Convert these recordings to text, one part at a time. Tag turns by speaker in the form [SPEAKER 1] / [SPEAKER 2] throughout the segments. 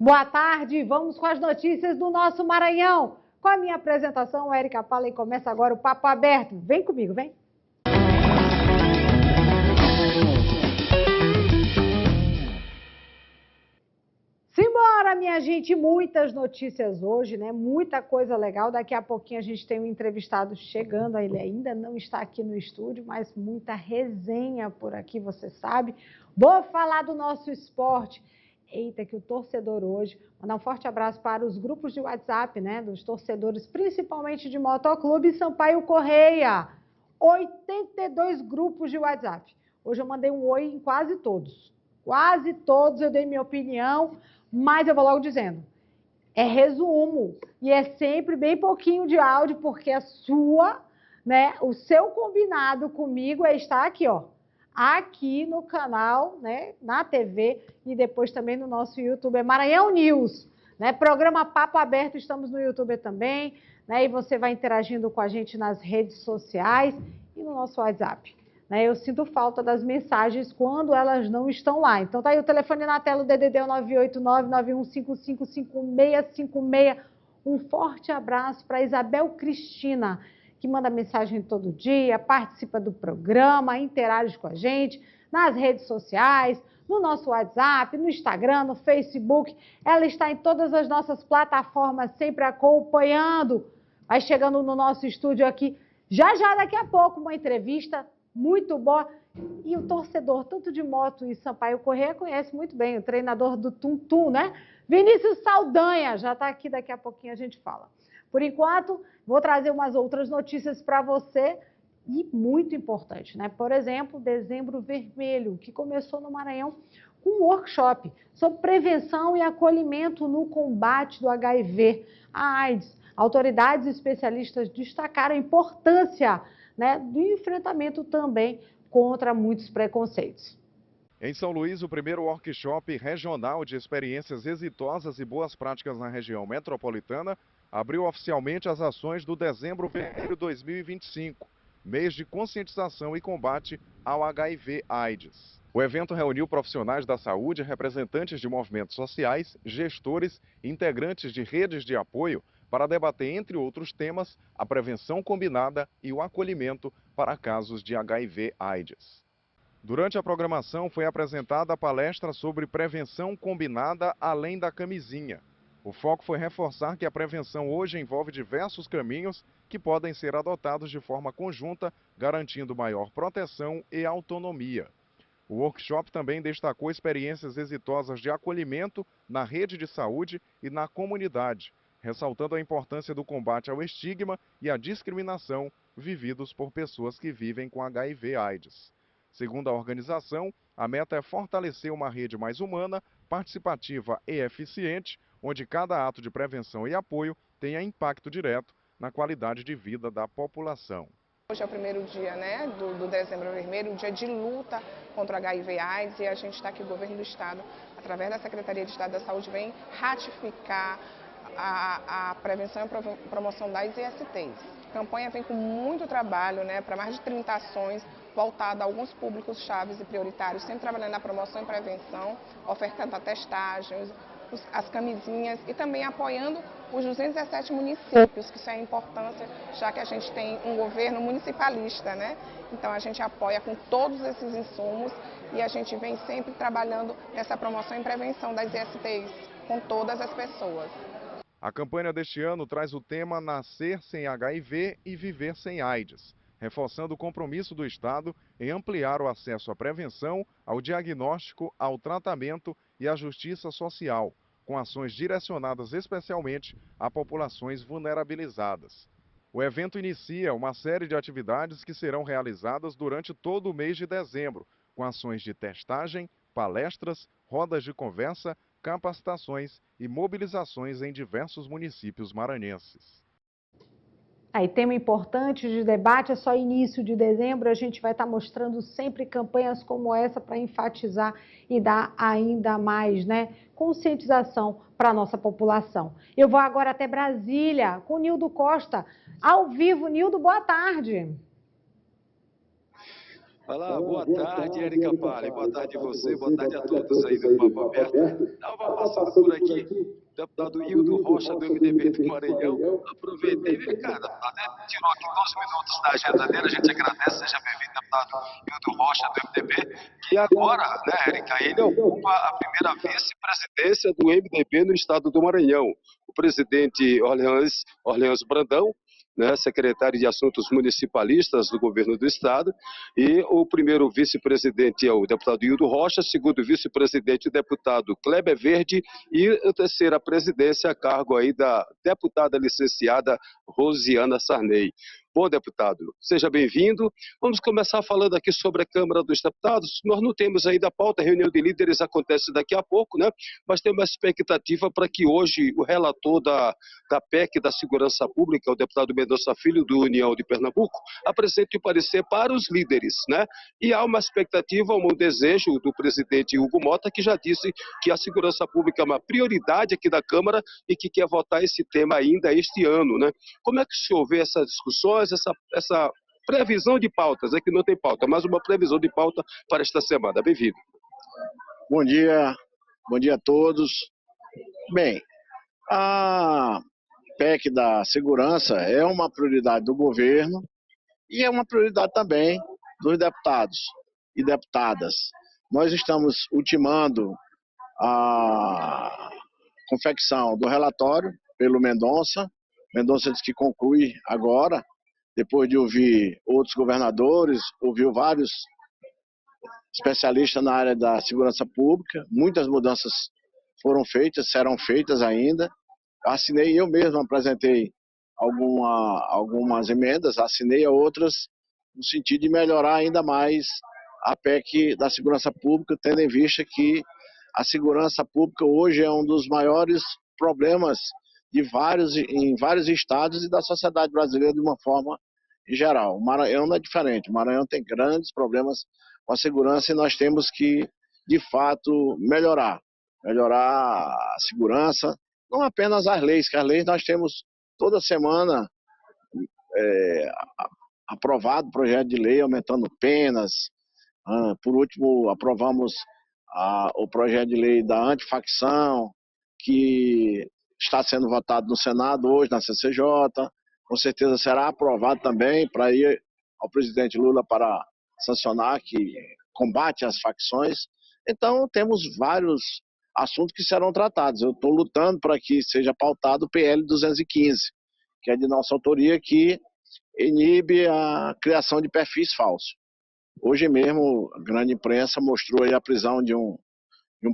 [SPEAKER 1] Boa tarde, vamos com as notícias do nosso Maranhão. Com a minha apresentação, Érica Pala, e começa agora o Papo Aberto. Vem comigo, vem. Simbora, minha gente, muitas notícias hoje, né? Muita coisa legal. Daqui a pouquinho a gente tem um entrevistado chegando, ele ainda não está aqui no estúdio, mas muita resenha por aqui, você sabe. Vou falar do nosso esporte. Eita, que o torcedor hoje, mandar um forte abraço para os grupos de WhatsApp, né, dos torcedores, principalmente de Motoclube Sampaio Correia. 82 grupos de WhatsApp. Hoje eu mandei um oi em quase todos. Quase todos eu dei minha opinião, mas eu vou logo dizendo, é resumo, e é sempre bem pouquinho de áudio, porque a sua, né, o seu combinado comigo é estar aqui, ó. Aqui no canal, né, na TV e depois também no nosso YouTube, é Maranhão News, né, programa Papo Aberto, estamos no YouTube também, né, e você vai interagindo com a gente nas redes sociais e no nosso WhatsApp, né, eu sinto falta das mensagens quando elas não estão lá, então tá aí o telefone na tela, o DDD é o 989-9155-5656, um forte abraço para Isabel Cristina, que manda mensagem todo dia, participa do programa, interage com a gente nas redes sociais, no nosso WhatsApp, no Instagram, no Facebook. Ela está em todas as nossas plataformas, sempre acompanhando. Vai chegando no nosso estúdio aqui, já daqui a pouco, uma entrevista muito boa. E o torcedor, tanto de Moto e Sampaio Correia, conhece muito bem, o treinador do Tum Tum, né? Vinícius Saldanha, já está aqui, daqui a pouquinho a gente fala. Por enquanto, vou trazer umas outras notícias para você e muito importante, né? Por exemplo, Dezembro Vermelho, que começou no Maranhão com um workshop sobre prevenção e acolhimento no combate do HIV, a AIDS. Autoridades e especialistas destacaram a importância, né, do enfrentamento também contra muitos preconceitos.
[SPEAKER 2] Em São Luís, o primeiro workshop regional de experiências exitosas e boas práticas na região metropolitana abriu oficialmente as ações do Dezembro Vermelho 2025, mês de conscientização e combate ao HIV/AIDS. O evento reuniu profissionais da saúde, representantes de movimentos sociais, gestores e integrantes de redes de apoio para debater, entre outros temas, a prevenção combinada e o acolhimento para casos de HIV/AIDS. Durante a programação foi apresentada a palestra sobre prevenção combinada além da camisinha. O foco foi reforçar que a prevenção hoje envolve diversos caminhos que podem ser adotados de forma conjunta, garantindo maior proteção e autonomia. O workshop também destacou experiências exitosas de acolhimento na rede de saúde e na comunidade, ressaltando a importância do combate ao estigma e à discriminação vividos por pessoas que vivem com HIV/AIDS. Segundo a organização, a meta é fortalecer uma rede mais humana, participativa e eficiente, onde cada ato de prevenção e apoio tenha impacto direto na qualidade de vida da população.
[SPEAKER 3] Hoje é o primeiro dia, né, do Dezembro Vermelho, um dia de luta contra o HIV/AIDS, e a gente está aqui, o governo do estado, através da Secretaria de Estado da Saúde, vem ratificar a prevenção e promoção das ISTs. A campanha vem com muito trabalho, né, para mais de 30 ações, voltada a alguns públicos chaves e prioritários, sempre trabalhando na promoção e prevenção, ofertando a testagem, as camisinhas e também apoiando os 217 municípios, que isso é a importância, já que a gente tem um governo municipalista, né? Então a gente apoia com todos esses insumos e a gente vem sempre trabalhando nessa promoção e prevenção das ISTs com todas as pessoas.
[SPEAKER 2] A campanha deste ano traz o tema Nascer sem HIV e Viver sem AIDS, reforçando o compromisso do Estado em ampliar o acesso à prevenção, ao diagnóstico, ao tratamento e à justiça social, com ações direcionadas especialmente a populações vulnerabilizadas. O evento inicia uma série de atividades que serão realizadas durante todo o mês de dezembro, com ações de testagem, palestras, rodas de conversa, capacitações e mobilizações em diversos municípios maranhenses.
[SPEAKER 1] Aí, tema importante de debate, é só início de dezembro, a gente vai estar mostrando sempre campanhas como essa para enfatizar e dar ainda mais, né, conscientização para a nossa população. Eu vou agora até Brasília com o Nildo Costa, ao vivo. Nildo, boa tarde.
[SPEAKER 4] Olá, boa tarde, Érica Pale. Boa tarde a você, boa tarde a todos aí do Papo Aberto. Estava passando por aqui, o deputado Hildo Rocha, do MDB do Maranhão. Aproveitei, cara, até tirou aqui 12 minutos da agenda dele, a gente agradece, seja bem-vindo, deputado Hildo Rocha, do MDB, que agora, né, Érica, ele ocupa a primeira vice-presidência do MDB no estado do Maranhão. O presidente Orleans Brandão, né, secretário de Assuntos Municipalistas do governo do estado, e o primeiro vice-presidente é o deputado Hildo Rocha, segundo vice-presidente o deputado Kleber Verde, e a terceira presidência a cargo aí da deputada licenciada Rosiana Sarney. Bom, deputado, seja bem-vindo. Vamos começar falando aqui sobre a Câmara dos Deputados. Nós não temos ainda a pauta, a reunião de líderes acontece daqui a pouco, né? Mas temos uma expectativa para que hoje o relator da PEC da Segurança Pública, o deputado Mendonça Filho, do União de Pernambuco, apresente o parecer para os líderes, né? E há uma expectativa, um desejo do presidente Hugo Mota, que já disse que a segurança pública é uma prioridade aqui da Câmara e que quer votar esse tema ainda este ano, né? Como é que o senhor vê essas discussões, essa previsão de pautas? É que não tem pauta, mas uma previsão de pauta para esta semana. Bem-vindo.
[SPEAKER 5] Bom dia a todos. Bem, a PEC da segurança é uma prioridade do governo e é uma prioridade também dos deputados e deputadas. Nós estamos ultimando a confecção do relatório pelo Mendonça. Mendonça diz que conclui agora, depois de ouvir outros governadores, ouviu vários especialistas na área da segurança pública. Muitas mudanças foram feitas, serão feitas ainda. Eu mesmo apresentei algumas emendas, assinei a outras, no sentido de melhorar ainda mais a PEC da segurança pública, tendo em vista que a segurança pública hoje é um dos maiores problemas em vários estados e da sociedade brasileira de uma forma em geral. O Maranhão não é diferente, o Maranhão tem grandes problemas com a segurança e nós temos que, de fato, melhorar a segurança, não apenas as leis, que as leis nós temos toda semana aprovado projeto de lei aumentando penas. Por último, aprovamos o projeto de lei da antifacção, que está sendo votado no Senado hoje, na CCJ. Com certeza será aprovado também para ir ao presidente Lula para sancionar, que combate as facções. Então, temos vários assuntos que serão tratados. Eu estou lutando para que seja pautado o PL 215, que é de nossa autoria, que inibe a criação de perfis falsos. Hoje mesmo, a grande imprensa mostrou aí a prisão de um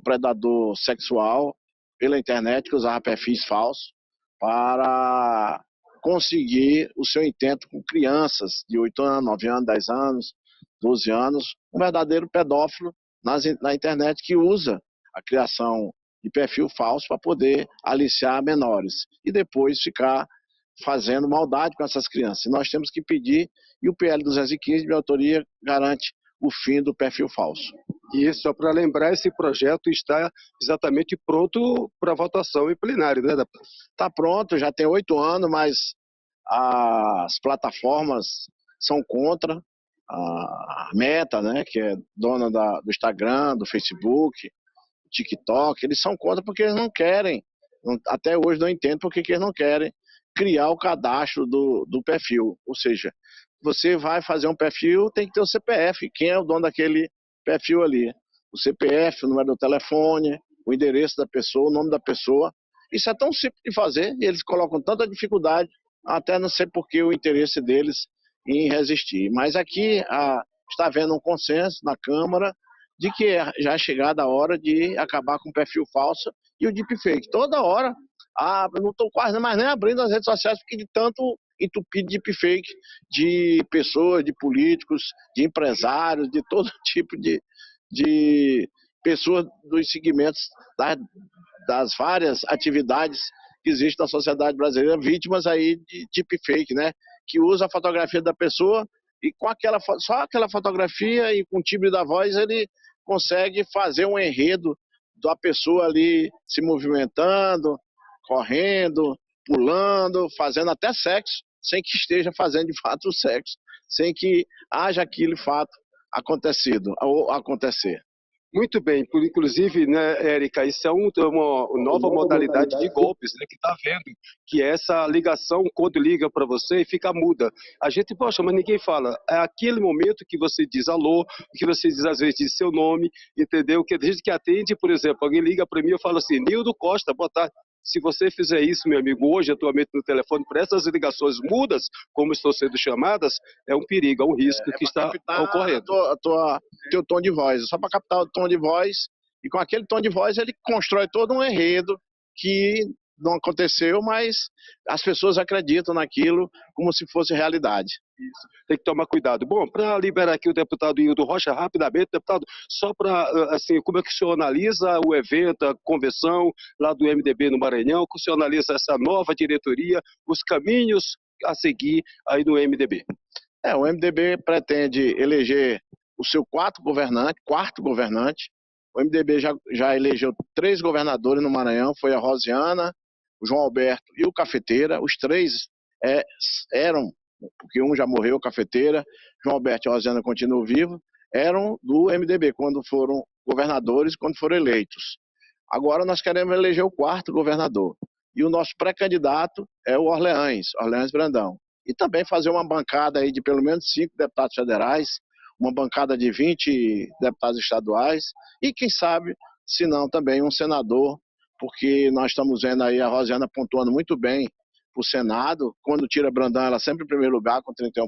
[SPEAKER 5] predador sexual pela internet que usava perfis falsos para conseguir o seu intento com crianças de 8 anos, 9 anos, 10 anos, 12 anos, um verdadeiro pedófilo na internet que usa a criação de perfil falso para poder aliciar menores e depois ficar fazendo maldade com essas crianças. E nós temos que pedir, e o PL 215 de minha autoria garante o fim do perfil falso.
[SPEAKER 4] E só para lembrar, esse projeto está exatamente pronto para votação em plenário, né, deputado?
[SPEAKER 5] Está pronto, já tem 8 anos, mas as plataformas são contra. A Meta, né, que é dona do Instagram, do Facebook, do TikTok, eles são contra porque eles não querem, até hoje não entendo porque que eles não querem criar o cadastro do perfil. Ou seja, você vai fazer um perfil, tem que ter o CPF, quem é o dono daquele perfil ali. O CPF, o número do telefone, o endereço da pessoa, o nome da pessoa. Isso é tão simples de fazer e eles colocam tanta dificuldade, até não sei por que o interesse deles em resistir. Mas aqui está havendo um consenso na Câmara de que já é chegada a hora de acabar com o perfil falso e o deepfake. Toda hora, não estou quase mais nem abrindo as redes sociais porque de tanto entupido de deepfake de pessoas, de políticos, de empresários, de todo tipo de pessoas dos segmentos das várias atividades que existem na sociedade brasileira, vítimas aí de deepfake, né? Que usa a fotografia da pessoa e com só aquela fotografia e com o timbre da voz ele consegue fazer um enredo da pessoa ali se movimentando, correndo, pulando, fazendo até sexo, sem que esteja fazendo de fato o sexo, sem que haja aquele fato acontecido ou acontecer.
[SPEAKER 4] Muito bem, inclusive, né, Érica, isso é uma nova modalidade de golpes, né, que está havendo, que é essa ligação, quando liga para você e fica muda. A gente, poxa, mas ninguém fala. É aquele momento que você diz alô, que você diz, às vezes, diz seu nome, entendeu? Que desde que atende, por exemplo, alguém liga para mim e eu falo assim, Nildo Costa, boa tarde. Se você fizer isso, meu amigo, hoje, atualmente no telefone, para essas ligações mudas, como estão sendo chamadas, é um perigo, é um risco que está ocorrendo.
[SPEAKER 5] Teu tom de voz, só para captar o tom de voz, e com aquele tom de voz ele constrói todo um enredo que não aconteceu, mas as pessoas acreditam naquilo como se fosse realidade.
[SPEAKER 4] Isso, tem que tomar cuidado. Bom, para liberar aqui o deputado Hildo Rocha, rapidamente, deputado, só para, assim, como é que o senhor analisa o evento, a convenção lá do MDB no Maranhão, como o senhor analisa essa nova diretoria, os caminhos a seguir aí no MDB?
[SPEAKER 5] O MDB pretende eleger o seu quarto governante. O MDB já elegeu 3 governadores no Maranhão, foi a Rosiana, o João Alberto e o Cafeteira. Os 3 eram, porque um já morreu, Cafeteira, João Alberto e a Rosiana continuam vivos, eram do MDB quando foram governadores, quando foram eleitos. Agora nós queremos eleger o 4º governador. E o nosso pré-candidato é o Orleans Brandão. E também fazer uma bancada aí de pelo menos 5 deputados federais, uma bancada de 20 deputados estaduais e, quem sabe, se não, também um senador, porque nós estamos vendo aí a Rosiana pontuando muito bem para o Senado. Quando tira Brandão, ela sempre em primeiro lugar, com 31%.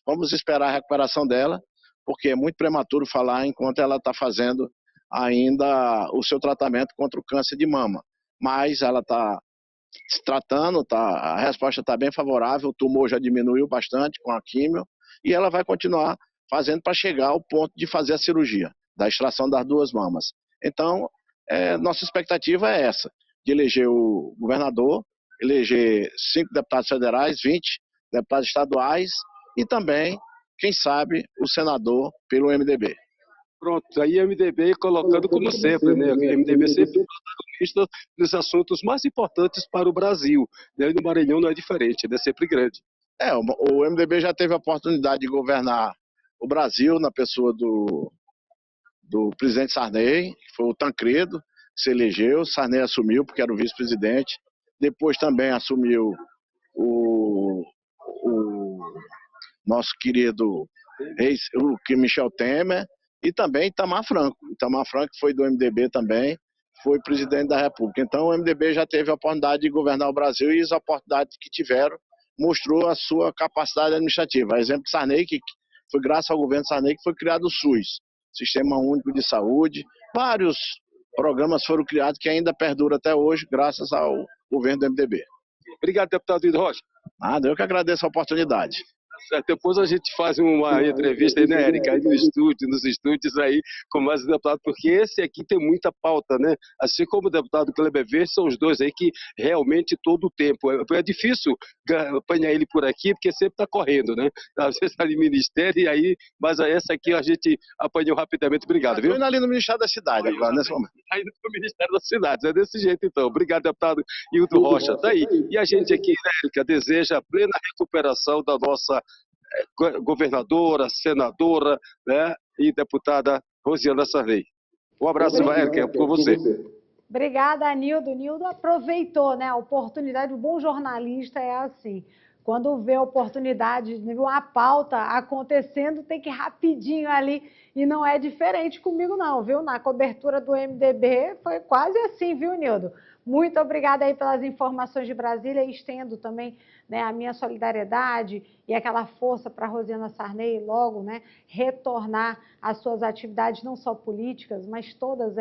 [SPEAKER 5] Vamos esperar a recuperação dela, porque é muito prematuro falar enquanto ela está fazendo ainda o seu tratamento contra o câncer de mama. Mas ela está se tratando, a resposta está bem favorável, o tumor já diminuiu bastante com a químio e ela vai continuar fazendo para chegar ao ponto de fazer a cirurgia, da extração das 2 mamas. Então, nossa expectativa é essa, de eleger o governador, eleger 5 deputados federais, 20 deputados estaduais e também, quem sabe, o senador pelo MDB.
[SPEAKER 4] Pronto, aí o MDB colocando como sempre, né? O MDB sempre protagonista dos assuntos mais importantes para o Brasil, né? E no Maranhão não é diferente, é sempre grande.
[SPEAKER 5] O MDB já teve a oportunidade de governar o Brasil na pessoa do presidente Sarney, que foi o Tancredo, que se elegeu, Sarney assumiu porque era o vice-presidente, depois também assumiu o nosso querido Michel Temer, e também Itamar Franco, que foi do MDB também, foi presidente da República. Então o MDB já teve a oportunidade de governar o Brasil e as oportunidades que tiveram mostrou a sua capacidade administrativa. Exemplo de Sarney, que foi graças ao governo Sarney que foi criado o SUS, Sistema Único de Saúde. Vários programas foram criados que ainda perduram até hoje, graças ao governo do MDB.
[SPEAKER 4] Obrigado, deputado Hildo Rocha.
[SPEAKER 5] Nada, eu que agradeço a oportunidade.
[SPEAKER 4] Depois a gente faz uma entrevista aí, né, Érica, aí nos estúdios aí, com mais deputados, porque esse aqui tem muita pauta, né? Assim como o deputado Kleber Verde, são os dois aí que realmente todo o tempo. É difícil apanhar ele por aqui, porque sempre está correndo, né? Às vezes está no Ministério, e aí, mas essa aqui a gente apanhou rapidamente. Obrigado, viu?
[SPEAKER 5] Estou indo ali no Ministério da Cidade agora, nesse momento.
[SPEAKER 4] Aí no Ministério das Cidades, é desse jeito então. Obrigado, deputado Hildo Rocha. Tá aí. E a gente aqui, né, Érica, deseja a plena recuperação da nossa governadora, senadora, né, e deputada Rosiana Sarney. Um abraço, Érica, é por você.
[SPEAKER 1] Obrigada, Nildo. Nildo aproveitou, né, a oportunidade. O bom jornalista é assim. Quando vê a oportunidade de uma pauta acontecendo, tem que ir rapidinho ali. E não é diferente comigo, não, viu? Na cobertura do MDB foi quase assim, viu, Nildo? Muito obrigada aí pelas informações de Brasília e estendo também, né, a minha solidariedade e aquela força para a Rosiana Sarney logo, né, retornar às suas atividades, não só políticas, mas todas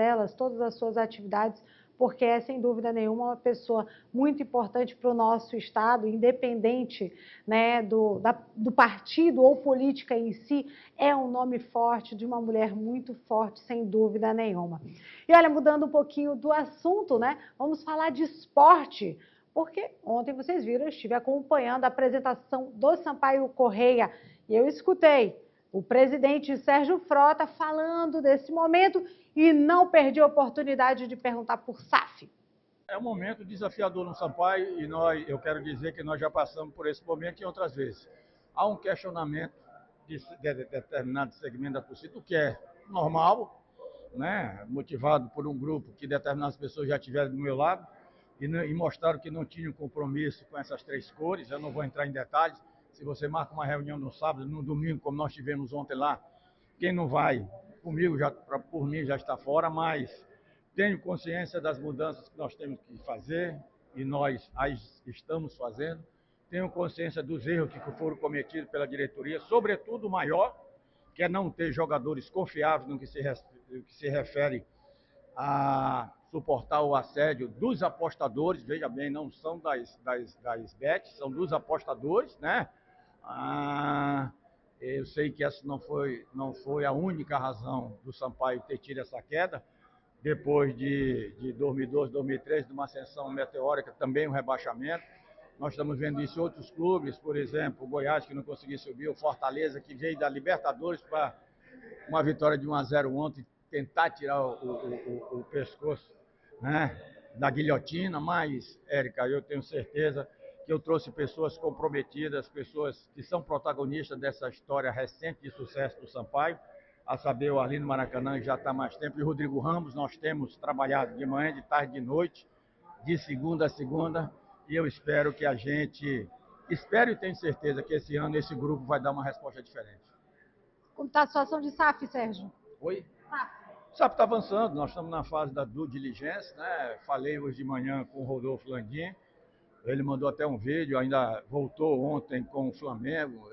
[SPEAKER 1] as suas atividades, porque é, sem dúvida nenhuma, uma pessoa muito importante para o nosso Estado, independente, né, do partido ou política em si, é um nome forte, de uma mulher muito forte, sem dúvida nenhuma. E olha, mudando um pouquinho do assunto, né, vamos falar de esporte, porque ontem vocês viram, eu estive acompanhando a apresentação do Sampaio Corrêa e eu escutei o presidente Sérgio Frota falando desse momento e não perdi a oportunidade de perguntar por SAF.
[SPEAKER 6] É um momento desafiador no Sampaio e eu quero dizer que nós já passamos por esse momento em outras vezes. Há um questionamento de determinado segmento da torcida, o que é normal, né? Motivado por um grupo que determinadas pessoas já tiveram do meu lado e mostraram que não tinham compromisso com essas três cores. Eu não vou entrar em detalhes. Se você marca uma reunião no sábado, no domingo, como nós tivemos ontem lá, quem não vai comigo, por mim, já está fora, mas tenho consciência das mudanças que nós temos que fazer e nós as estamos fazendo. Tenho consciência dos erros que foram cometidos pela diretoria, sobretudo o maior, que é não ter jogadores confiáveis no que se refere a suportar o assédio dos apostadores. Veja bem, não são das bets, são dos apostadores, né? Eu sei que essa não foi a única razão do Sampaio ter tido essa queda. Depois de 2012, 2013, de uma ascensão meteórica, também um rebaixamento. Nós estamos vendo isso em outros clubes, por exemplo, o Goiás, que não conseguiu subir, o Fortaleza, que veio da Libertadores para uma vitória de 1-0 ontem, tentar tirar o pescoço, né, da guilhotina. Mas, Érica, eu tenho certeza que eu trouxe pessoas comprometidas, pessoas que são protagonistas dessa história recente de sucesso do Sampaio, a saber, o Arlindo Maracanã, que já está há mais tempo, e o Rodrigo Ramos. Nós temos trabalhado de manhã, de tarde, de noite, de segunda a segunda, e eu espero que espero e tenho certeza que esse ano esse grupo vai dar uma resposta diferente.
[SPEAKER 1] Como está a situação de SAF, Sérgio?
[SPEAKER 6] Oi? O SAF está avançando, nós estamos na fase da due diligence, né? Falei hoje de manhã com o Rodolfo Landim, ele mandou até um vídeo, ainda voltou ontem com o Flamengo.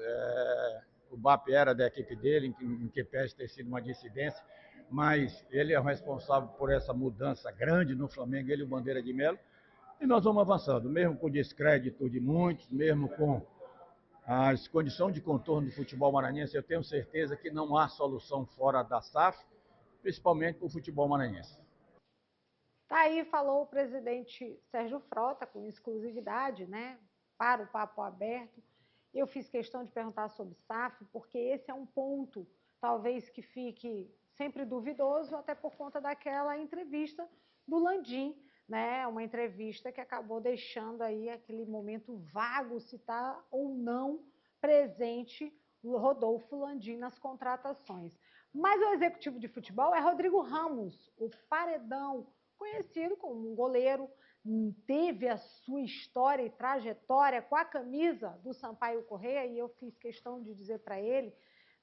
[SPEAKER 6] O BAP era da equipe dele, em que pese ter sido uma dissidência, mas ele é o responsável por essa mudança grande no Flamengo, ele e o Bandeira de Melo, e nós vamos avançando, mesmo com o descrédito de muitos, mesmo com as condições de contorno do futebol maranhense. Eu tenho certeza que não há solução fora da SAF, principalmente para o futebol maranhense.
[SPEAKER 1] Tá aí, falou o presidente Sérgio Frota, com exclusividade, né, para o Papo Aberto. Eu fiz questão de perguntar sobre SAF, porque esse é um ponto, talvez, que fique sempre duvidoso, até por conta daquela entrevista do Landim, né, uma entrevista que acabou deixando aí aquele momento vago se está ou não presente o Rodolfo Landim nas contratações. Mas o executivo de futebol é Rodrigo Ramos, o paredão, conhecido como um goleiro, teve a sua história e trajetória com a camisa do Sampaio Corrêa, e eu fiz questão de dizer para ele,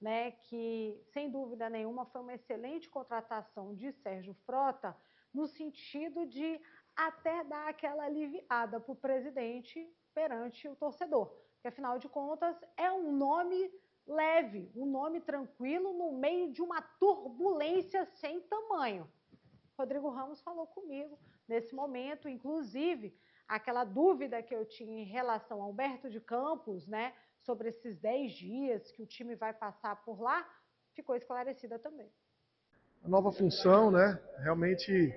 [SPEAKER 1] né, que, sem dúvida nenhuma, foi uma excelente contratação de Sérgio Frota, no sentido de até dar aquela aliviada para o presidente perante o torcedor, porque, afinal de contas, é um nome leve, um nome tranquilo no meio de uma turbulência sem tamanho. Rodrigo Ramos falou comigo nesse momento, inclusive aquela dúvida que eu tinha em relação ao Humberto de Campos, né, sobre esses 10 dias que o time vai passar por lá, ficou esclarecida também.
[SPEAKER 7] A nova função, né, realmente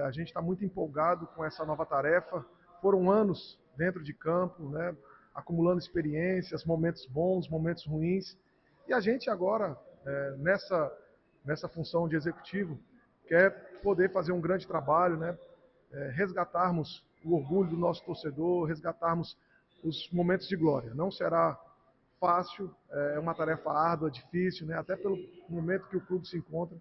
[SPEAKER 7] a gente está muito empolgado com essa nova tarefa. Foram anos dentro de campo, né, acumulando experiências, momentos bons, momentos ruins, e a gente agora, nessa função de executivo, quer poder fazer um grande trabalho, né? Resgatarmos o orgulho do nosso torcedor, resgatarmos os momentos de glória. Não será fácil, é uma tarefa árdua, difícil, né? Até pelo momento que o clube se encontra,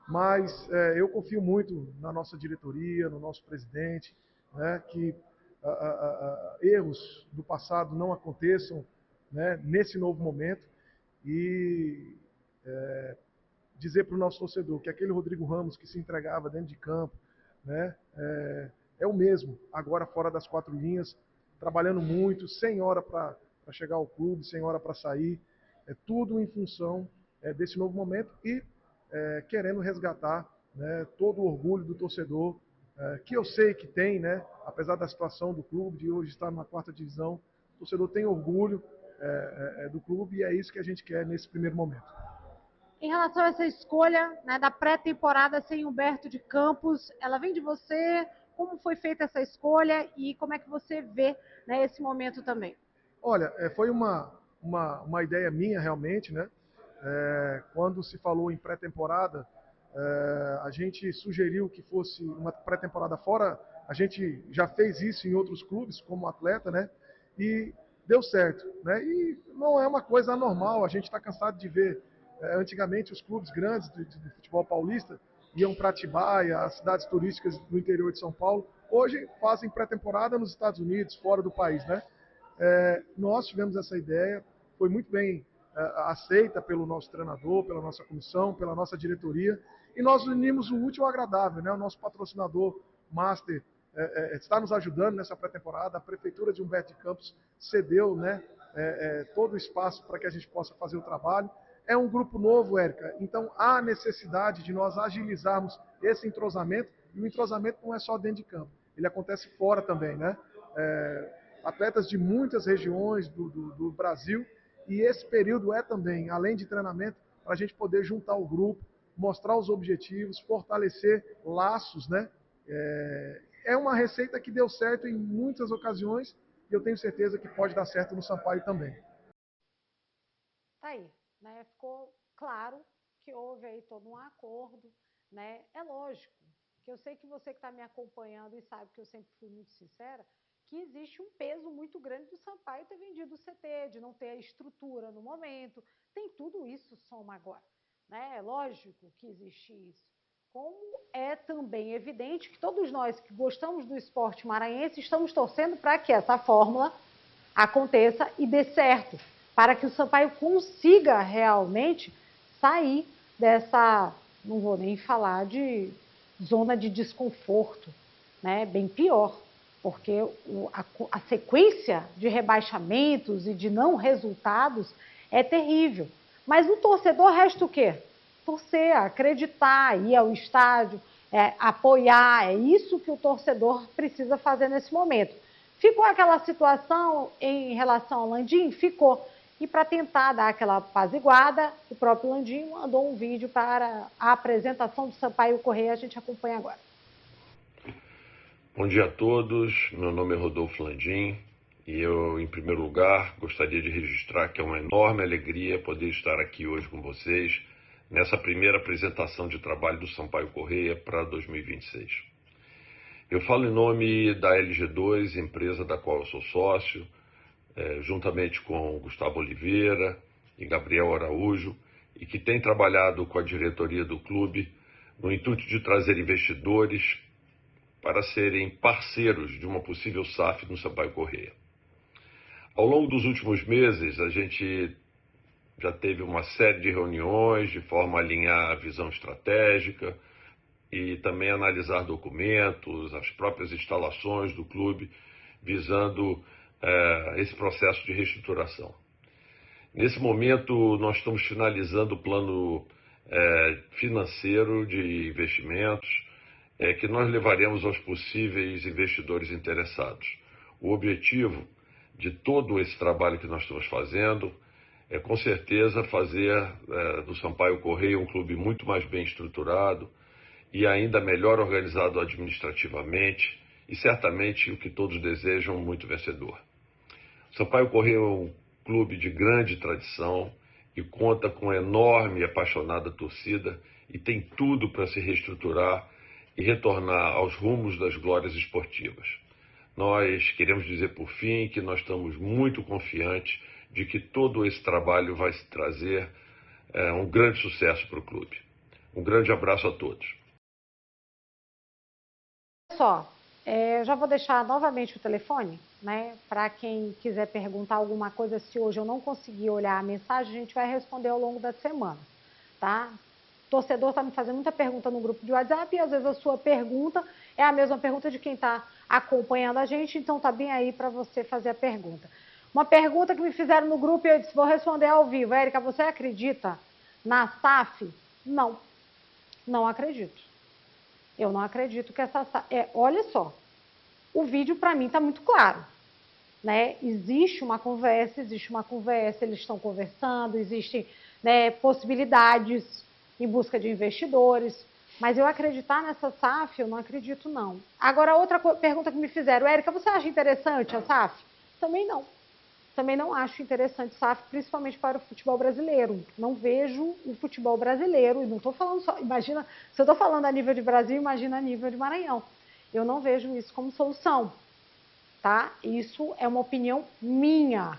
[SPEAKER 7] mas eu confio muito na nossa diretoria, no nosso presidente, né? Que erros do passado não aconteçam, né? Nesse novo momento, e dizer para o nosso torcedor que aquele Rodrigo Ramos que se entregava dentro de campo, né, é o mesmo, agora fora das quatro linhas, trabalhando muito, sem hora para chegar ao clube, sem hora para sair, tudo em função desse novo momento e querendo resgatar, né, todo o orgulho do torcedor, que eu sei que tem, né, apesar da situação do clube, de hoje estar na quarta divisão, o torcedor tem orgulho do clube, e é isso que a gente quer nesse primeiro momento.
[SPEAKER 1] Em relação a essa escolha, né, da pré-temporada sem Humberto de Campos, ela vem de você? Como foi feita essa escolha e como é que você vê, né, esse momento também?
[SPEAKER 7] Olha, foi uma ideia minha realmente, né? Quando se falou em pré-temporada, a gente sugeriu que fosse uma pré-temporada fora. A gente já fez isso em outros clubes como atleta, né? E deu certo, né? E não é uma coisa anormal, a gente está cansado de ver, antigamente os clubes grandes do futebol paulista iam para Atibaia, as cidades turísticas do interior de São Paulo, hoje fazem pré-temporada nos Estados Unidos, fora do país, né? Nós tivemos essa ideia, foi muito bem aceita pelo nosso treinador, pela nossa comissão, pela nossa diretoria, e nós unimos o útil ao agradável, né? O nosso patrocinador Master está nos ajudando nessa pré-temporada, a Prefeitura de Humberto de Campos cedeu, né, todo o espaço para que a gente possa fazer o trabalho. É um grupo novo, Érica, então há necessidade de nós agilizarmos esse entrosamento, e o entrosamento não é só dentro de campo, ele acontece fora também, né? Atletas de muitas regiões do Brasil, e esse período é também, além de treinamento, para a gente poder juntar o grupo, mostrar os objetivos, fortalecer laços, né? É uma receita que deu certo em muitas ocasiões, e eu tenho certeza que pode dar certo no Sampaio também.
[SPEAKER 1] Tá aí, né? Ficou claro que houve aí todo um acordo, né? É lógico que eu sei que você que está me acompanhando e sabe que eu sempre fui muito sincera, que existe um peso muito grande do Sampaio ter vendido o CT, de não ter a estrutura no momento, tem tudo isso soma agora, né? É lógico que existe isso. Como é também evidente que todos nós que gostamos do esporte maranhense estamos torcendo para que essa fórmula aconteça e dê certo, para que o Sampaio consiga realmente sair dessa, não vou nem falar de zona de desconforto, né? Bem pior, porque a sequência de rebaixamentos e de não resultados é terrível. Mas o torcedor resta o quê? Torcer, acreditar, ir ao estádio, apoiar, é isso que o torcedor precisa fazer nesse momento. Ficou aquela situação em relação ao Landim? Ficou. E para tentar dar aquela apaziguada, o próprio Landim mandou um vídeo para a apresentação do Sampaio Corrêa, a gente acompanha agora.
[SPEAKER 8] Bom dia a todos, meu nome é Rodolfo Landim e eu, em primeiro lugar, gostaria de registrar que é uma enorme alegria poder estar aqui hoje com vocês nessa primeira apresentação de trabalho do Sampaio Corrêa para 2026. Eu falo em nome da LG2, empresa da qual eu sou sócio, juntamente com Gustavo Oliveira e Gabriel Araújo, e que tem trabalhado com a diretoria do clube no intuito de trazer investidores para serem parceiros de uma possível SAF no Sampaio Corrêa. Ao longo dos últimos meses, a gente já teve uma série de reuniões de forma a alinhar a visão estratégica e também analisar documentos, as próprias instalações do clube, visando esse processo de reestruturação. Nesse momento, nós estamos finalizando o plano financeiro de investimentos que nós levaremos aos possíveis investidores interessados. O objetivo de todo esse trabalho que nós estamos fazendo é, com certeza, fazer do Sampaio Corrêa um clube muito mais bem estruturado e ainda melhor organizado administrativamente e, certamente, o que todos desejam, muito vencedor. O Sampaio Corrêa é um clube de grande tradição e conta com uma enorme e apaixonada torcida e tem tudo para se reestruturar e retornar aos rumos das glórias esportivas. Nós queremos dizer, por fim, que nós estamos muito confiantes de que todo esse trabalho vai trazer um grande sucesso para o clube. Um grande abraço a todos.
[SPEAKER 1] Só, já vou deixar novamente o telefone, né, para quem quiser perguntar alguma coisa, se hoje eu não conseguir olhar a mensagem, a gente vai responder ao longo da semana, tá? O torcedor está me fazendo muita pergunta no grupo de WhatsApp e às vezes a sua pergunta é a mesma pergunta de quem está acompanhando a gente, então está bem aí para você fazer a pergunta. Uma pergunta que me fizeram no grupo e eu disse, vou responder ao vivo. Érica, você acredita na SAF? Não, não acredito. Eu não acredito que essa SAF... olha só, o vídeo para mim está muito claro, né? Existe uma conversa, eles estão conversando, existem, né, possibilidades em busca de investidores, mas eu acreditar nessa SAF, eu não acredito não. Agora, outra pergunta que me fizeram, Érica, você acha interessante a SAF? Também não. Também não acho interessante SAF, principalmente para o futebol brasileiro. Não vejo o futebol brasileiro, e não estou falando só, imagina, se eu estou falando a nível de Brasil, imagina a nível de Maranhão. Eu não vejo isso como solução. tá? Isso é uma opinião minha,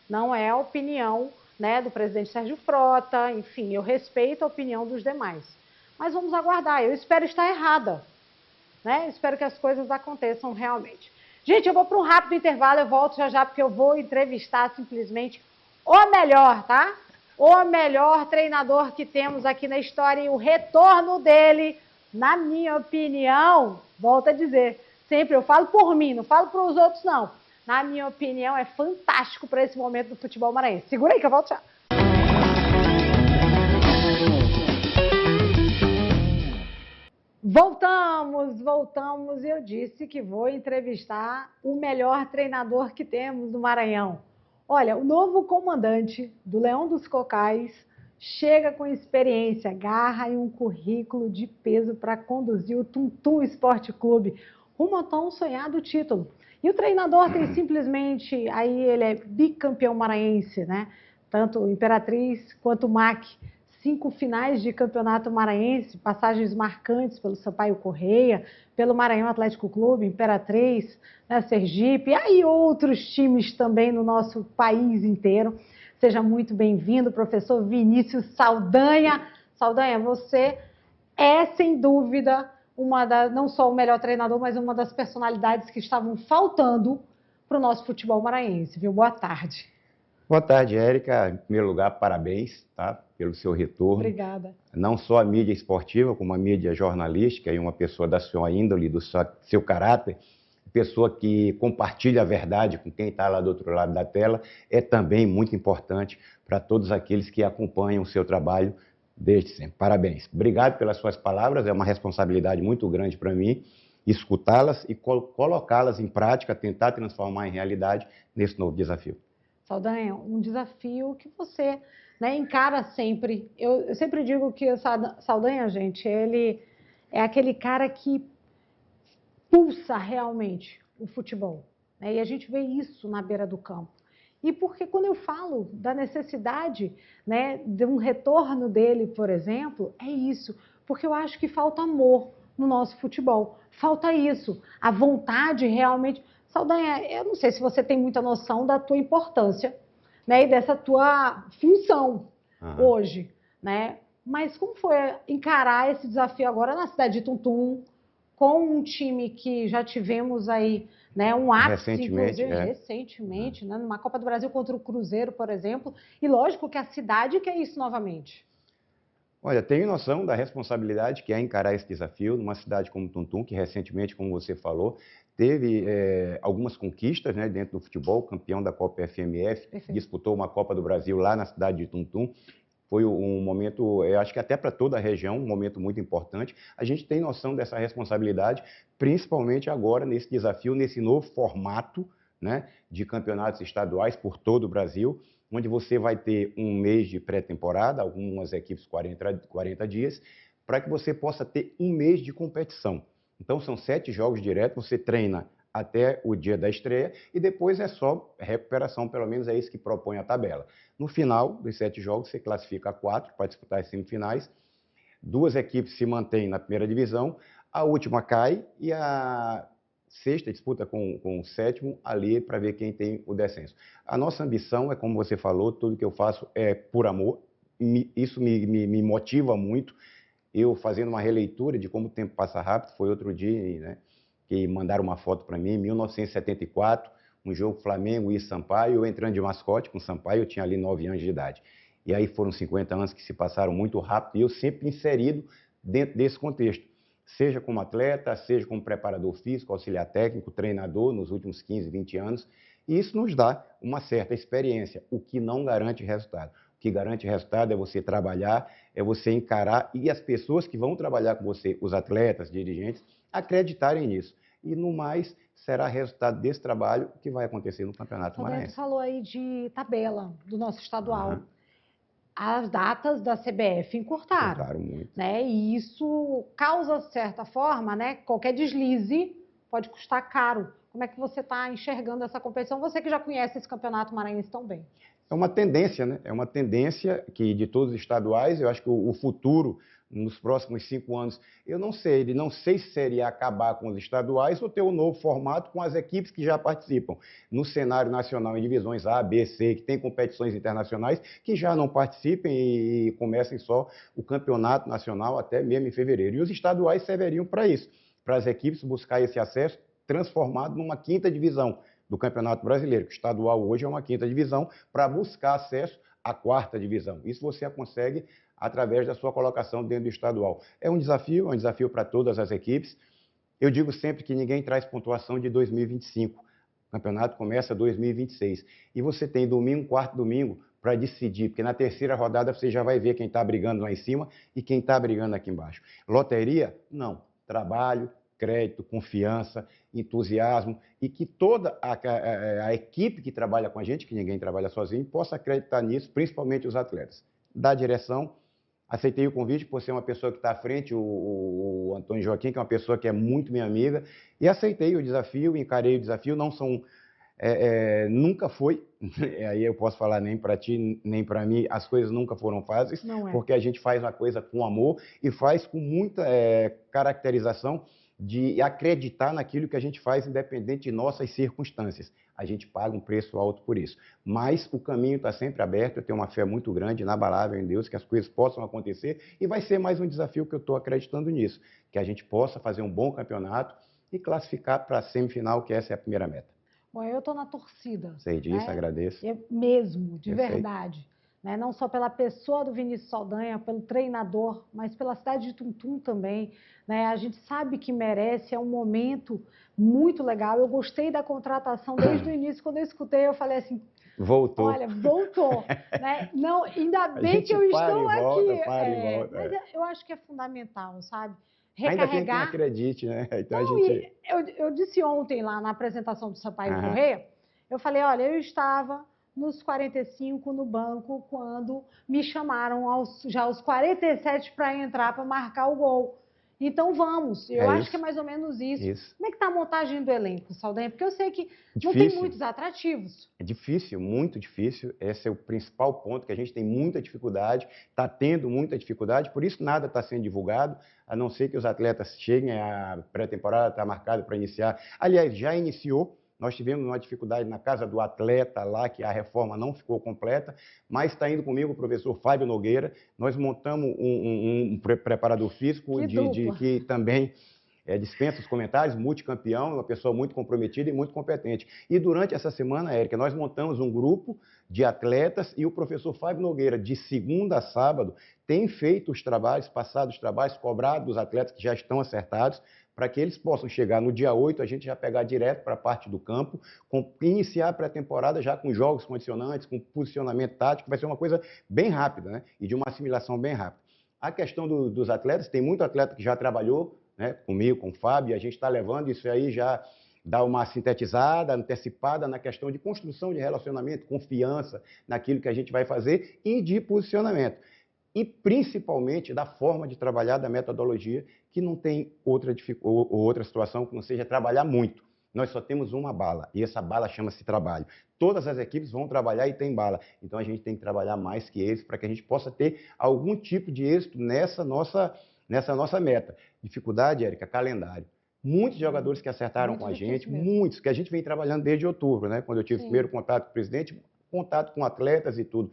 [SPEAKER 1] não é a opinião, né, do presidente Sérgio Frota, enfim, eu respeito a opinião dos demais. Mas vamos aguardar, eu espero estar errada, né? Espero que as coisas aconteçam realmente. Gente, eu vou para um rápido intervalo, eu volto já já, porque eu vou entrevistar simplesmente o melhor, tá? O melhor treinador que temos aqui na história e o retorno dele, na minha opinião, volto a dizer, sempre eu falo por mim, não falo para os outros não. Na minha opinião, é fantástico para esse momento do futebol maranhense. Segura aí que eu volto já. Voltamos e eu disse que vou entrevistar o melhor treinador que temos no Maranhão. Olha, o novo comandante do Leão dos Cocais chega com experiência, garra e um currículo de peso para conduzir o Tuntum Esporte Clube rumo ao tão sonhado título. E o treinador tem simplesmente, aí ele é bicampeão maranhense, né? Tanto o Imperatriz quanto o MAC. 5 finais de campeonato maranhense, passagens marcantes pelo Sampaio Correia, pelo Maranhão Atlético Clube, Imperatriz, né, Sergipe, e aí outros times também no nosso país inteiro. Seja muito bem-vindo, professor Vinícius Saldanha. Saldanha, você é, sem dúvida, não só o melhor treinador, mas uma das personalidades que estavam faltando para o nosso futebol maranhense, viu? Boa tarde.
[SPEAKER 9] Boa tarde, Érica. Em primeiro lugar, parabéns, tá, pelo seu retorno.
[SPEAKER 1] Obrigada.
[SPEAKER 9] Não só a mídia esportiva, como a mídia jornalística, e uma pessoa da sua índole, do seu caráter, pessoa que compartilha a verdade com quem está lá do outro lado da tela, é também muito importante para todos aqueles que acompanham o seu trabalho desde sempre. Parabéns. Obrigado pelas suas palavras, é uma responsabilidade muito grande para mim escutá-las e colocá-las em prática, tentar transformar em realidade nesse novo desafio.
[SPEAKER 1] Saldanha, um desafio que você, né, encara sempre. Eu sempre digo que o Saldanha, gente, ele é aquele cara que pulsa realmente o futebol, né? E a gente vê isso na beira do campo. E porque quando eu falo da necessidade, né, de um retorno dele, por exemplo, é isso. Porque eu acho que falta amor no nosso futebol. Falta isso, a vontade realmente... Saldanha, eu não sei se você tem muita noção da tua importância, né, e dessa tua função hoje, né? Mas como foi encarar esse desafio agora na cidade de Tuntum, com um time que já tivemos aí, né, um ápice, recentemente, né, numa Copa do Brasil contra o Cruzeiro, por exemplo, e lógico que a cidade quer isso novamente.
[SPEAKER 9] Olha, tenho noção da responsabilidade que é encarar esse desafio numa cidade como Tuntum, que recentemente, como você falou, teve algumas conquistas, né, dentro do futebol, campeão da Copa FMF, disputou uma Copa do Brasil lá na cidade de Tuntum. Foi um momento, eu acho que até para toda a região, um momento muito importante. A gente tem noção dessa responsabilidade, principalmente agora nesse desafio, nesse novo formato, né, de campeonatos estaduais por todo o Brasil, onde você vai ter um mês de pré-temporada, algumas equipes 40 dias, para que você possa ter um mês de competição. Então, são 7 jogos diretos, você treina até o dia da estreia e depois é só recuperação, pelo menos é isso que propõe a tabela. No final dos 7 jogos, você classifica 4 para disputar as semifinais, 2 equipes se mantêm na primeira divisão, a última cai e a sexta disputa com o sétimo ali para ver quem tem o descenso. A nossa ambição é, como você falou, tudo que eu faço é por amor, isso me motiva muito. Eu fazendo uma releitura de como o tempo passa rápido, foi outro dia, né, que mandaram uma foto para mim, em 1974, um jogo Flamengo e Sampaio, eu entrando de mascote com o Sampaio, eu tinha ali 9 anos de idade. E aí foram 50 anos que se passaram muito rápido e eu sempre inserido dentro desse contexto, seja como atleta, seja como preparador físico, auxiliar técnico, treinador nos últimos 15, 20 anos, e isso nos dá uma certa experiência, o que não garante resultado. O que garante resultado é você trabalhar, é você encarar e as pessoas que vão trabalhar com você, os atletas, dirigentes, acreditarem nisso. E, no mais, será resultado desse trabalho que vai acontecer no Campeonato Maranhense.
[SPEAKER 1] Você falou aí de tabela do nosso estadual. As datas da CBF encurtaram.
[SPEAKER 9] Muito.
[SPEAKER 1] Né? E isso causa, de certa forma, né, qualquer deslize pode custar caro. Como é que você está enxergando essa competição? Você que já conhece esse campeonato maranhense tão bem.
[SPEAKER 9] É uma tendência, né? É uma tendência que de todos os estaduais, eu acho que o futuro, nos próximos 5 anos, eu não sei se seria acabar com os estaduais ou ter um novo formato com as equipes que já participam no cenário nacional em divisões A, B, C, que tem competições internacionais, que já não participem e comecem só o campeonato nacional até mesmo em fevereiro. E os estaduais serviriam para isso, para as equipes buscar esse acesso transformado numa 5ª divisão do Campeonato Brasileiro, que o estadual hoje é uma 5ª divisão, para buscar acesso à 4ª divisão. Isso você consegue através da sua colocação dentro do estadual. É um desafio para todas as equipes. Eu digo sempre que ninguém traz pontuação de 2025. O campeonato começa 2026. E você tem domingo, 4º domingo, para decidir, porque na 3ª rodada você já vai ver quem está brigando lá em cima e quem está brigando aqui embaixo. Loteria? Não. Trabalho, crédito, confiança, entusiasmo, e que toda a equipe que trabalha com a gente, que ninguém trabalha sozinho, possa acreditar nisso, principalmente os atletas. Da direção, aceitei o convite por ser uma pessoa que está à frente, o Antônio Joaquim, que é uma pessoa que é muito minha amiga, e aceitei o desafio, encarei o desafio, não são... nunca foi, aí eu posso falar nem para ti, nem para mim, as coisas nunca foram fáceis, porque a gente faz uma coisa com amor e faz com muita caracterização de acreditar naquilo que a gente faz, independente de nossas circunstâncias. A gente paga um preço alto por isso. Mas o caminho está sempre aberto, eu tenho uma fé muito grande, inabalável em Deus, que as coisas possam acontecer, e vai ser mais um desafio que eu estou acreditando nisso, que a gente possa fazer um bom campeonato e classificar para a semifinal, que essa é a primeira meta.
[SPEAKER 1] Bom, eu estou na torcida.
[SPEAKER 9] Sei disso, agradeço.
[SPEAKER 1] Mesmo, de verdade. Né? Não só pela pessoa do Vinícius Saldanha, pelo treinador, mas pela cidade de Tuntum também. Né? A gente sabe que merece, é um momento muito legal. Eu gostei da contratação desde o início, quando eu escutei, eu falei assim,
[SPEAKER 9] voltou.
[SPEAKER 1] Olha, voltou. Né? Não, ainda bem que eu estou aqui. Mas eu acho que é fundamental, sabe? Recarregar.
[SPEAKER 9] Ainda tem quem acredite, né? Então
[SPEAKER 1] não, eu disse ontem lá na apresentação do Sampaio Corrêa, eu falei, olha, eu estava nos 45 no banco quando me chamaram já aos 47 para entrar, para marcar o gol. Então vamos, eu acho que é mais ou menos isso. Como é que está a montagem do elenco, Saldanha? Porque eu sei que não tem muitos atrativos.
[SPEAKER 9] É difícil, muito difícil. Esse é o principal ponto, que a gente tem muita dificuldade, está tendo muita dificuldade, por isso nada está sendo divulgado, a não ser que os atletas cheguem, a pré-temporada está marcada para iniciar. Aliás, já iniciou. Nós tivemos uma dificuldade na casa do atleta lá, que a reforma não ficou completa, mas está indo comigo o professor Fábio Nogueira. Nós montamos um preparador físico que também dispensa os comentários, multicampeão, uma pessoa muito comprometida e muito competente. E durante essa semana, Érica, nós montamos um grupo de atletas e o professor Fábio Nogueira, de segunda a sábado, tem feito os trabalhos, passado os trabalhos, cobrado dos atletas que já estão acertados, para que eles possam chegar no dia 8, a gente já pegar direto para a parte do campo, iniciar a pré-temporada já com jogos condicionantes, com posicionamento tático, vai ser uma coisa bem rápida, né? E de uma assimilação bem rápida. A questão dos atletas, tem muito atleta que já trabalhou, né, comigo, com o Fábio, e a gente está levando isso aí já dá uma sintetizada, antecipada na questão de construção de relacionamento, confiança naquilo que a gente vai fazer e de posicionamento. E principalmente da forma de trabalhar, da metodologia, que não tem outra situação que não seja trabalhar muito. Nós só temos uma bala, e essa bala chama-se trabalho. Todas as equipes vão trabalhar e tem bala. Então a gente tem que trabalhar mais que eles para que a gente possa ter algum tipo de êxito nessa nossa meta. Dificuldade, Érica, calendário. Muitos jogadores que acertaram com a gente, muitos, que a gente vem trabalhando desde outubro, né? Quando eu tive o primeiro contato com o presidente, contato com atletas e tudo.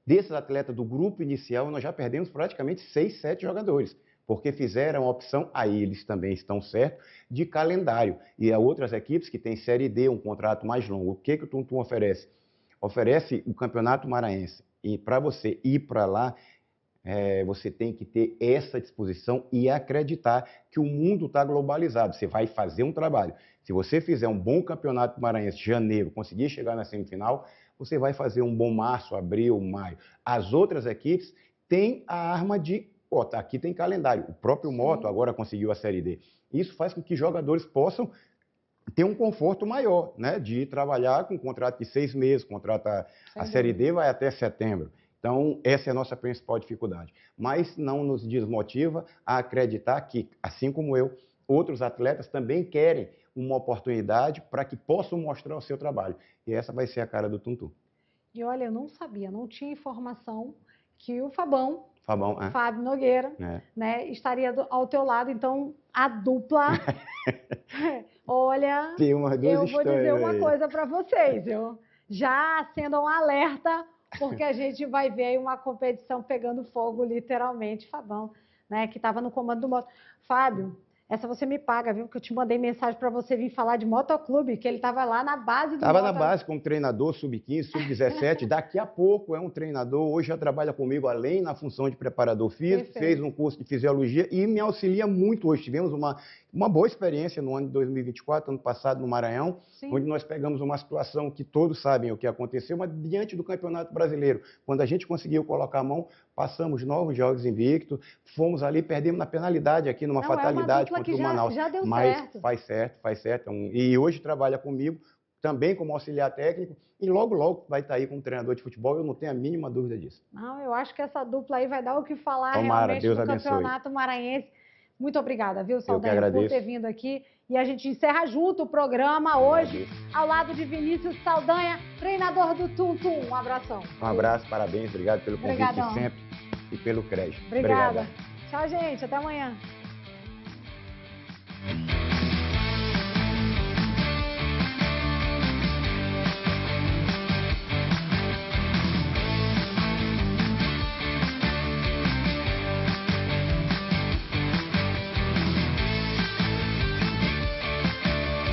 [SPEAKER 9] Desses atletas do grupo inicial, nós já perdemos praticamente 6, 7 jogadores, porque fizeram a opção, aí eles também estão certos, de calendário. E há outras equipes que têm Série D, um contrato mais longo. O que o Tuntum oferece? Oferece o Campeonato Maranhense. E para você ir para lá, você tem que ter essa disposição e acreditar que o mundo está globalizado. Você vai fazer um trabalho. Se você fizer um bom Campeonato Maranhense, janeiro, conseguir chegar na semifinal, você vai fazer um bom março, abril, maio. As outras equipes têm a arma de... aqui tem calendário. O próprio Moto agora conseguiu a Série D. Isso faz com que jogadores possam ter um conforto maior, né? De trabalhar com um contrato de 6 meses, a Série D vai até setembro. Então, essa é a nossa principal dificuldade. Mas não nos desmotiva a acreditar que, assim como eu, outros atletas também querem uma oportunidade para que possam mostrar o seu trabalho. E essa vai ser a cara do Tum Tum.
[SPEAKER 1] E olha, eu não sabia, não tinha informação que o Fabão,
[SPEAKER 9] Fabão,
[SPEAKER 1] Fábio Nogueira, né, estaria ao teu lado. Então, a dupla... Olha, eu vou dizer uma coisa para vocês, já acendam um alerta, porque a gente vai ver aí uma competição pegando fogo, literalmente. Fabão, né, que estava no comando do moto. Fábio, essa você me paga, viu? Que eu te mandei mensagem para você vir falar de motoclube, que ele estava lá na base do
[SPEAKER 9] Estava na base como treinador, sub-15, sub-17. Daqui a pouco é um treinador, hoje já trabalha comigo, além na função de preparador físico, fez um curso de fisiologia e me auxilia muito hoje. Tivemos uma boa experiência no ano de 2024, ano passado, no Maranhão, onde nós pegamos uma situação que todos sabem o que aconteceu, mas diante do Campeonato Brasileiro, quando a gente conseguiu colocar a mão, passamos 9 jogos invictos, fomos ali, perdemos na penalidade aqui, numa fatalidade contra o Manaus.
[SPEAKER 1] Já deu
[SPEAKER 9] mas
[SPEAKER 1] certo.
[SPEAKER 9] Faz certo. E hoje trabalha comigo, também como auxiliar técnico, e logo vai estar aí como treinador de futebol, eu não tenho a mínima dúvida disso.
[SPEAKER 1] Não, eu acho que essa dupla aí vai dar o que falar.
[SPEAKER 9] Tomara,
[SPEAKER 1] realmente
[SPEAKER 9] Deus
[SPEAKER 1] no
[SPEAKER 9] abençoe.
[SPEAKER 1] Campeonato Maranhense. Muito obrigada, viu, Saldanha,
[SPEAKER 9] eu que agradeço.
[SPEAKER 1] por ter vindo aqui. E a gente encerra junto o programa hoje, ao lado de Vinícius Saldanha, treinador do Tum Tum. Um abração.
[SPEAKER 9] Um abraço, parabéns, obrigado pelo convite
[SPEAKER 1] Obrigadão.
[SPEAKER 9] sempre e pelo crédito.
[SPEAKER 1] Obrigada. Tchau, gente. Até amanhã.